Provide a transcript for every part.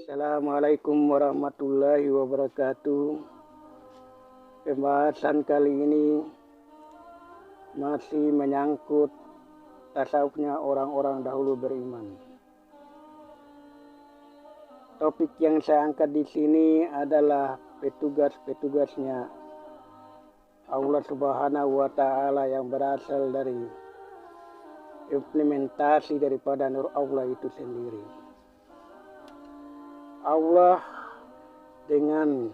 Assalamualaikum warahmatullahi wabarakatuh. Pembahasan kali ini masih menyangkut tasawufnya orang-orang dahulu beriman. Topik yang saya angkat di sini adalah petugas-petugasnya Allah Subhanahu wa Ta'ala yang berasal dari implementasi daripada nur Allah itu sendiri. Allah dengan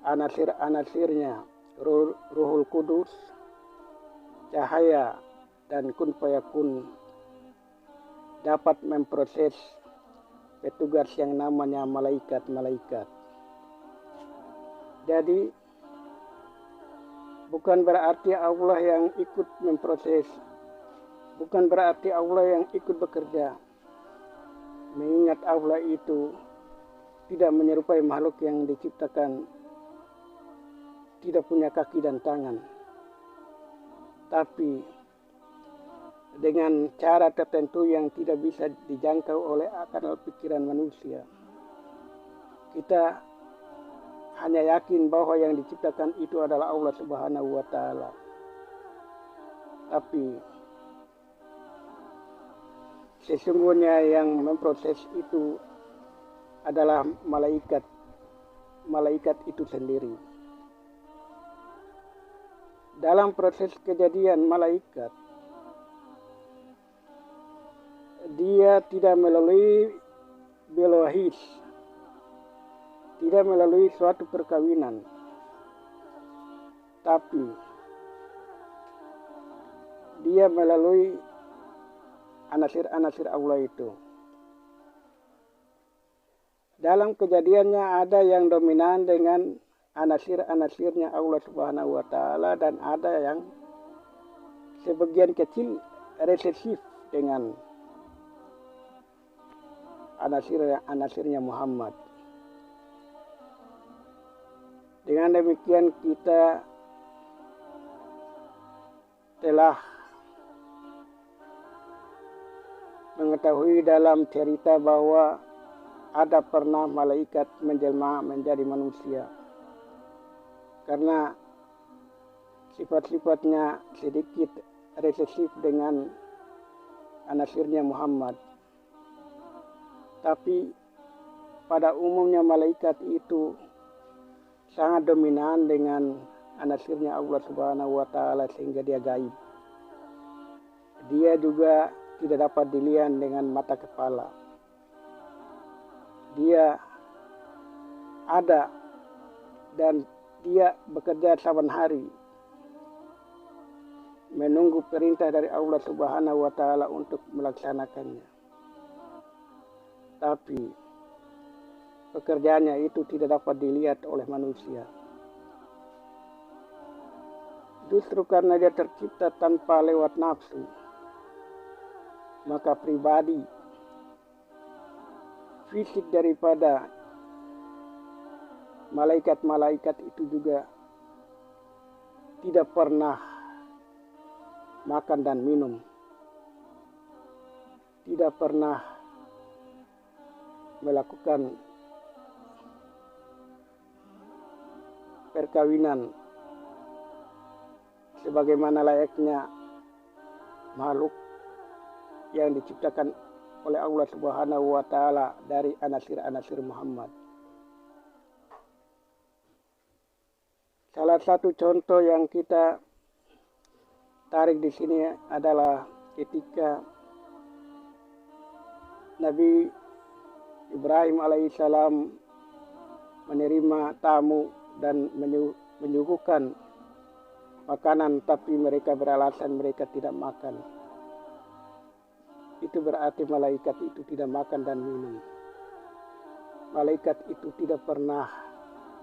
anasir-anasirnya, Ruhul Kudus, cahaya, dan kun fayakun dapat memproses petugas yang namanya malaikat-malaikat. Jadi bukan berarti Allah yang ikut memproses, bukan berarti Allah yang ikut bekerja. Mengingat Allah itu tidak menyerupai makhluk yang diciptakan tidak punya kaki dan tangan, tapi dengan cara tertentu yang tidak bisa dijangkau oleh akal pikiran manusia. Kita hanya yakin bahwa yang diciptakan itu adalah Allah Subhanahu wa Ta'ala. Tapi sesungguhnya yang memproses itu adalah malaikat itu sendiri. Dalam proses kejadian malaikat, dia tidak melalui biologis, tidak melalui suatu perkawinan, tapi dia melalui anasir-anasir Allah itu. Dalam kejadiannya ada yang dominan dengan anasir-anasirnya Allah Subhanahu wa Ta'ala, dan ada yang sebagian kecil resesif dengan anasirnya Muhammad. Dengan demikian kita telah mengetahui dalam cerita bahwa ada pernah malaikat menjelma menjadi manusia. Karena sifat-sifatnya sedikit resesif dengan anasirnya Muhammad. Tapi pada umumnya malaikat itu sangat dominan dengan anasirnya Allah Subhanahu wa Ta'ala sehingga dia gaib. Dia juga tidak dapat dilihat dengan mata kepala. Dia ada dan dia bekerja saban hari menunggu perintah dari Allah Subhanahu wa Ta'ala untuk melaksanakannya. Tapi pekerjaannya itu tidak dapat dilihat oleh manusia. Justru karena dia tercipta tanpa lewat nafsu, maka pribadi fisik daripada malaikat-malaikat itu juga tidak pernah makan dan minum, tidak pernah melakukan perkawinan sebagaimana layaknya makhluk yang diciptakan oleh Allah Subhanahu wa Ta'ala dari anasir-anasir Muhammad. Salah satu contoh yang kita tarik di sini adalah ketika Nabi Ibrahim alaihissalam menerima tamu dan menyuguhkan makanan, tapi mereka beralasan mereka tidak makan. Itu berarti malaikat itu tidak makan dan minum. Malaikat itu tidak pernah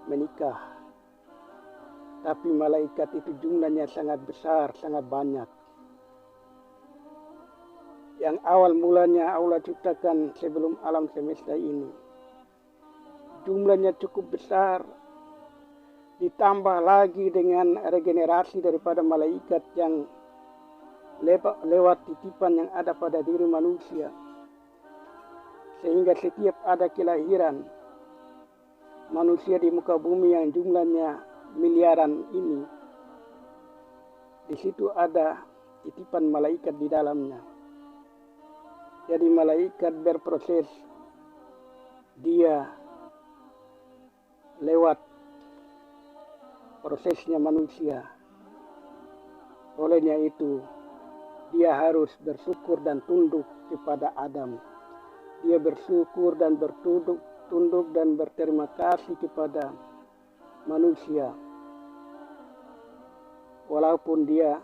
menikah. Tapi malaikat itu jumlahnya sangat besar, sangat banyak. Yang awal mulanya Allah ciptakan sebelum alam semesta ini. Jumlahnya cukup besar. Ditambah lagi dengan regenerasi daripada malaikat yang lewat titipan yang ada pada diri manusia. Sehingga setiap ada kelahiran manusia di muka bumi yang jumlahnya miliaran ini, di situ ada titipan malaikat di dalamnya. Jadi malaikat berproses, dia lewat prosesnya manusia. Olehnya itu, dia harus bersyukur dan tunduk kepada Adam. Dia bersyukur dan tunduk dan berterima kasih kepada manusia. Walaupun dia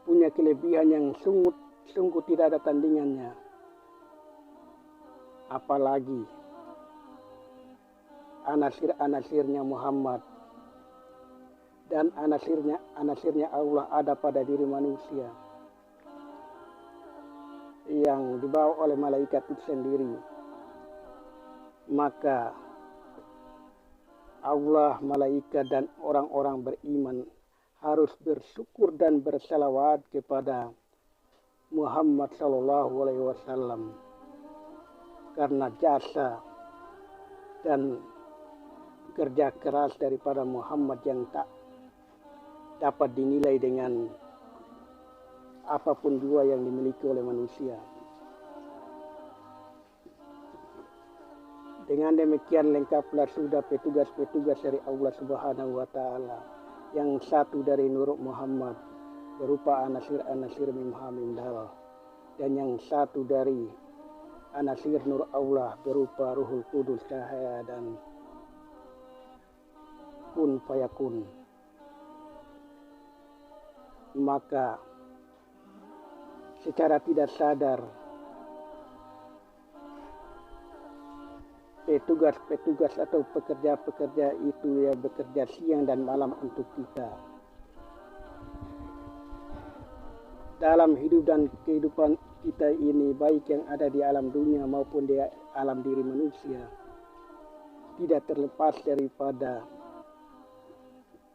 punya kelebihan yang sungguh tidak ada tandingannya. Apalagi anasir-anasirnya Muhammad dan anasirnya Allah ada pada diri manusia yang dibawa oleh malaikat itu sendiri. Maka Allah, malaikat dan orang-orang beriman harus bersyukur dan bersalawat kepada Muhammad SAW karena jasa dan kerja keras daripada Muhammad yang tak dapat dinilai dengan apapun jua yang dimiliki oleh manusia. Dengan demikian lengkaplah sudah petugas-petugas dari Allah Subhanahu wa Ta'ala. Yang satu dari Nur Muhammad berupa anasir-anasir Mimhamim Dal, dan yang satu dari anasir Nur Allah berupa Ruhul Kudus cahaya dan kun fayakun. Maka secara tidak sadar petugas-petugas atau pekerja-pekerja itu ya bekerja siang dan malam untuk kita. Dalam hidup dan kehidupan kita ini, baik yang ada di alam dunia maupun di alam diri manusia, tidak terlepas daripada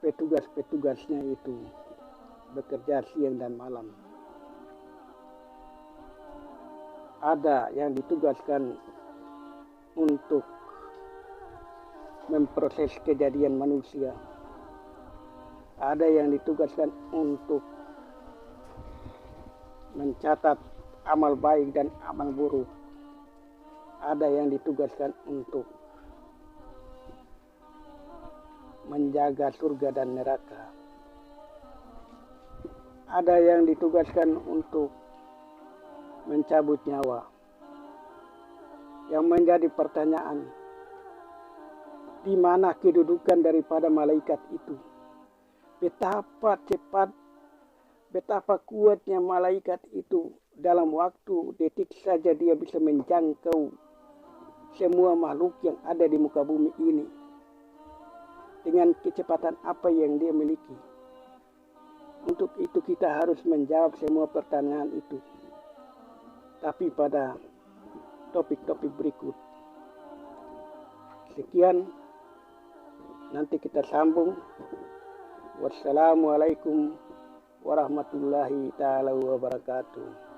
petugas-petugasnya itu bekerja siang dan malam. Ada yang ditugaskan untuk memproses kejadian manusia. Ada yang ditugaskan untuk mencatat amal baik dan amal buruk. Ada yang ditugaskan untuk menjaga surga dan neraka. Ada yang ditugaskan untuk mencabut nyawa. Yang menjadi pertanyaan, di mana kedudukan daripada malaikat itu? Betapa cepat, betapa kuatnya malaikat itu, dalam waktu detik saja dia bisa menjangkau semua makhluk yang ada di muka bumi ini. Dengan kecepatan apa yang dia miliki? Untuk itu kita harus menjawab semua pertanyaan itu. Tapi pada topik-topik berikut. Sekian, nanti kita sambung. Wassalamualaikum warahmatullahi ta'ala wabarakatuh.